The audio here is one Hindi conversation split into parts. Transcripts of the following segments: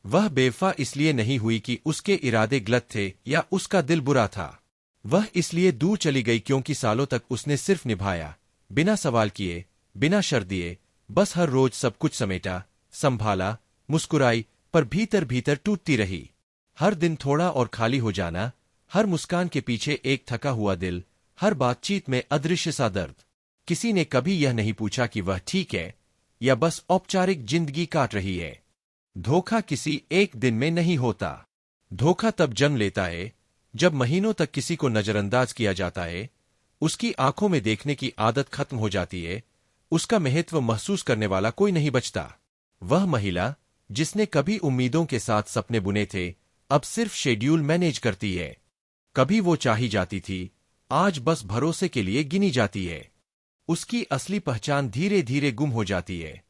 वह बेवफा इसलिए नहीं हुई कि उसके इरादे गलत थे या उसका दिल बुरा था। वह इसलिए दूर चली गई क्योंकि सालों तक उसने सिर्फ निभाया, बिना सवाल किए, बिना शर्त दिए, बस हर रोज सब कुछ समेटा, संभाला, मुस्कुराई, पर भीतर भीतर टूटती रही। हर दिन थोड़ा और खाली हो जाना, हर मुस्कान के पीछे एक थका हुआ दिल, हर बातचीत में अदृश्य सा दर्द। किसी ने कभी यह नहीं पूछा कि वह ठीक है या बस औपचारिक जिंदगी काट रही है। धोखा किसी एक दिन में नहीं होता। धोखा तब जन्म लेता है जब महीनों तक किसी को नजरअंदाज किया जाता है, उसकी आंखों में देखने की आदत खत्म हो जाती है, उसका महत्व महसूस करने वाला कोई नहीं बचता। वह महिला जिसने कभी उम्मीदों के साथ सपने बुने थे, अब सिर्फ शेड्यूल मैनेज करती है। कभी वो चाही जाती थी, आज बस भरोसे के लिए गिनी जाती है। उसकी असली पहचान धीरे धीरे गुम हो जाती है।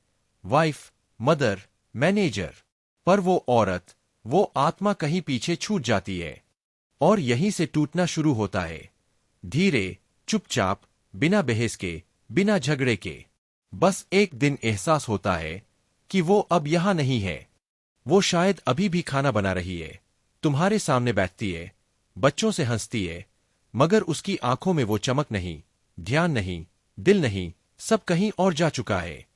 Wife, mother, manager. पर वो औरत, वो आत्मा कहीं पीछे छूट जाती है। और यहीं से टूटना शुरू होता है। धीरे, चुपचाप, बिना बहस के, बिना झगड़े के। बस एक दिन एहसास होता है कि वो अब यहां नहीं है। वो शायद अभी भी खाना बना रही है, तुम्हारे सामने बैठती है, बच्चों से हंसती है, मगर उसकी आंखों में वो चमक नहीं, ध्यान नहीं, दिल नहीं, सब कहीं और जा चुका है।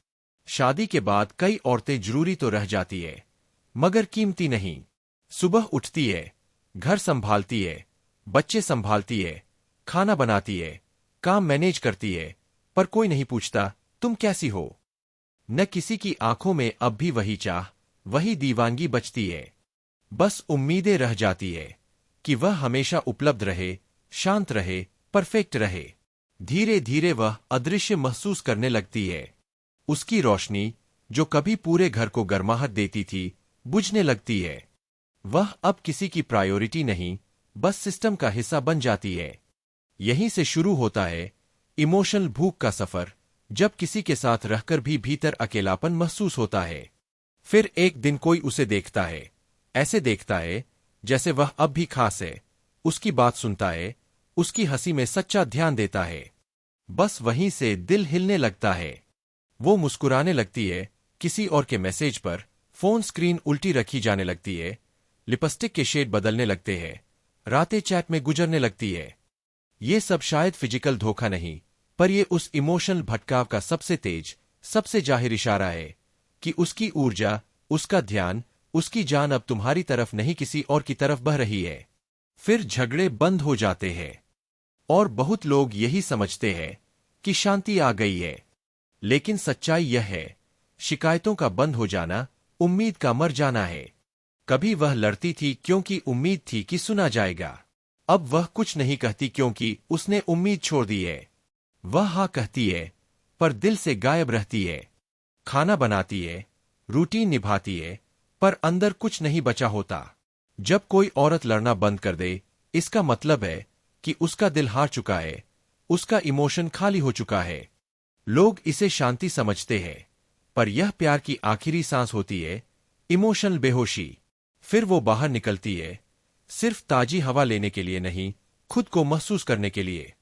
शादी के बाद कई औरतें जरूरी तो रह जाती है, मगर कीमती नहीं। सुबह उठती है, घर संभालती है, बच्चे संभालती है, खाना बनाती है, काम मैनेज करती है, पर कोई नहीं पूछता तुम कैसी हो। न किसी की आंखों में अब भी वही चाह, वही दीवानगी बचती है। बस उम्मीदें रह जाती है कि वह हमेशा उपलब्ध रहे, शांत रहे, परफेक्ट रहे। धीरे धीरे वह अदृश्य महसूस करने लगती है। उसकी रोशनी, जो कभी पूरे घर को गर्माहट देती थी, बुझने लगती है। वह अब किसी की प्रायोरिटी नहीं, बस सिस्टम का हिस्सा बन जाती है। यहीं से शुरू होता है इमोशनल भूख का सफर, जब किसी के साथ रहकर भी भीतर अकेलापन महसूस होता है। फिर एक दिन कोई उसे देखता है, ऐसे देखता है जैसे वह अब भी खास है, उसकी बात सुनता है, उसकी हंसी में सच्चा ध्यान देता है। बस वहीं से दिल हिलने लगता है। वो मुस्कुराने लगती है किसी और के मैसेज पर, फोन स्क्रीन उल्टी रखी जाने लगती है, लिपस्टिक के शेड बदलने लगते हैं, रातें चैट में गुजरने लगती है। ये सब शायद फिजिकल धोखा नहीं, पर ये उस इमोशनल भटकाव का सबसे तेज, सबसे जाहिर इशारा है कि उसकी ऊर्जा, उसका ध्यान, उसकी जान अब तुम्हारी तरफ नहीं किसी और की तरफ बह रही है। फिर झगड़े बंद हो जाते हैं और बहुत लोग यही समझते हैं कि शांति आ गई है। लेकिन सच्चाई यह है, शिकायतों का बंद हो जाना उम्मीद का मर जाना है। कभी वह लड़ती थी क्योंकि उम्मीद थी कि सुना जाएगा। अब वह कुछ नहीं कहती क्योंकि उसने उम्मीद छोड़ दी है। वह हाँ कहती है, पर दिल से गायब रहती है। खाना बनाती है, रूटीन निभाती है, पर अंदर कुछ नहीं बचा होता। जब कोई औरत लड़ना बंद कर दे, इसका मतलब है कि उसका दिल हार चुका है, उसका इमोशन खाली हो चुका है। लोग इसे शांति समझते हैं, पर यह प्यार की आखिरी सांस होती है, इमोशनल बेहोशी। फिर वो बाहर निकलती है, सिर्फ ताजी हवा लेने के लिए नहीं, खुद को महसूस करने के लिए।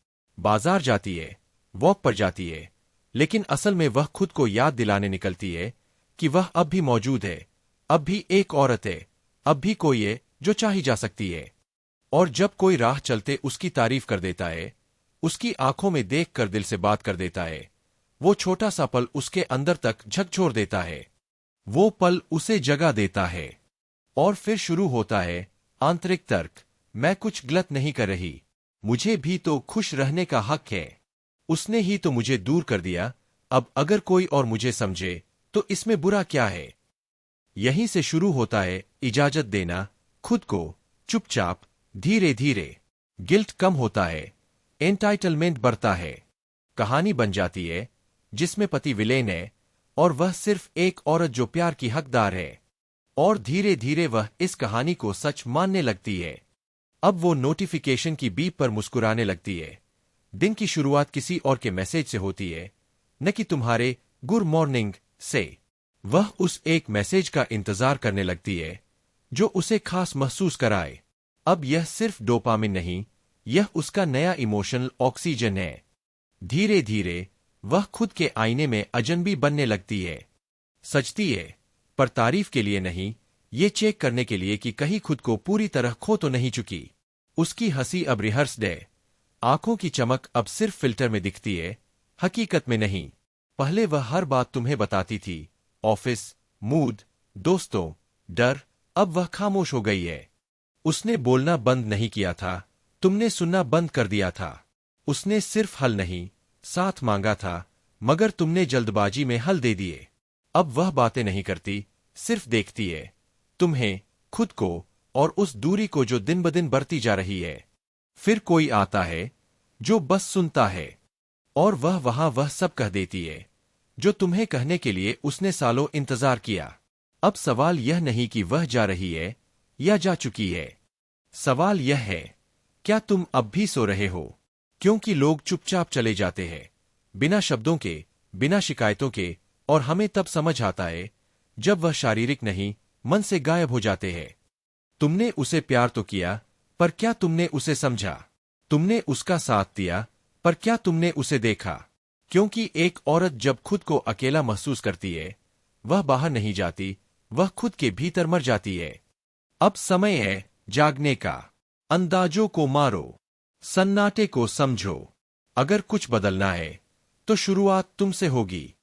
बाजार जाती है, वॉक पर जाती है, लेकिन असल में वह खुद को याद दिलाने निकलती है कि वह अब भी मौजूद है, अब भी एक औरत है, अब भी कोई है जो चाही जा सकती है। और जब कोई राह चलते उसकी तारीफ कर देता है, उसकी आंखों में देखकर दिल से बात कर देता है, वो छोटा सा पल उसके अंदर तक झकझोर देता है। वो पल उसे जगा देता है। और फिर शुरू होता है आंतरिक तर्क, मैं कुछ गलत नहीं कर रही, मुझे भी तो खुश रहने का हक है। उसने ही तो मुझे दूर कर दिया, अब अगर कोई और मुझे समझे तो इसमें बुरा क्या है। यहीं से शुरू होता है इजाजत देना खुद को, चुपचाप, धीरे धीरे। गिल्ट कम होता है, एंटाइटलमेंट बढ़ता है। कहानी बन जाती है जिसमें पति विलेन है और वह सिर्फ एक औरत जो प्यार की हकदार है। और धीरे धीरे वह इस कहानी को सच मानने लगती है। अब वो नोटिफिकेशन की बीप पर मुस्कुराने लगती है। दिन की शुरुआत किसी और के मैसेज से होती है, न कि तुम्हारे गुड मॉर्निंग से। वह उस एक मैसेज का इंतजार करने लगती है जो उसे खास महसूस कराए। अब यह सिर्फ डोपामिन नहीं, यह उसका नया इमोशनल ऑक्सीजन है। धीरे धीरे वह खुद के आईने में अजनबी बनने लगती है। सजती है, पर तारीफ के लिए नहीं, ये चेक करने के लिए कि कहीं खुद को पूरी तरह खो तो नहीं चुकी। उसकी हंसी अब रिहर्स्ड है। आंखों की चमक अब सिर्फ फिल्टर में दिखती है, हकीकत में नहीं। पहले वह हर बात तुम्हें बताती थी, ऑफिस, मूड, दोस्तों, डर। अब वह खामोश हो गई है। उसने बोलना बंद नहीं किया था, तुमने सुनना बंद कर दिया था। उसने सिर्फ हल नहीं, साथ मांगा था, मगर तुमने जल्दबाजी में हल दे दिए। अब वह बातें नहीं करती, सिर्फ देखती है, तुम्हें, खुद को, और उस दूरी को जो दिन ब दिन बढ़ती जा रही है। फिर कोई आता है जो बस सुनता है, और वह सब कह देती है जो तुम्हें कहने के लिए उसने सालों इंतजार किया। अब सवाल यह नहीं कि वह जा रही है या जा चुकी है। सवाल यह है, क्या तुम अब भी सो रहे हो? क्योंकि लोग चुपचाप चले जाते हैं, बिना शब्दों के, बिना शिकायतों के, और हमें तब समझ आता है जब वह शारीरिक नहीं, मन से गायब हो जाते हैं। तुमने उसे प्यार तो किया, पर क्या तुमने उसे समझा? तुमने उसका साथ दिया, पर क्या तुमने उसे देखा? क्योंकि एक औरत जब खुद को अकेला महसूस करती है, वह बाहर नहीं जाती, वह खुद के भीतर मर जाती है। अब समय है जागने का। अंदाजों को मारो, सन्नाटे को समझो। अगर कुछ बदलना है, तो शुरुआत तुमसे होगी।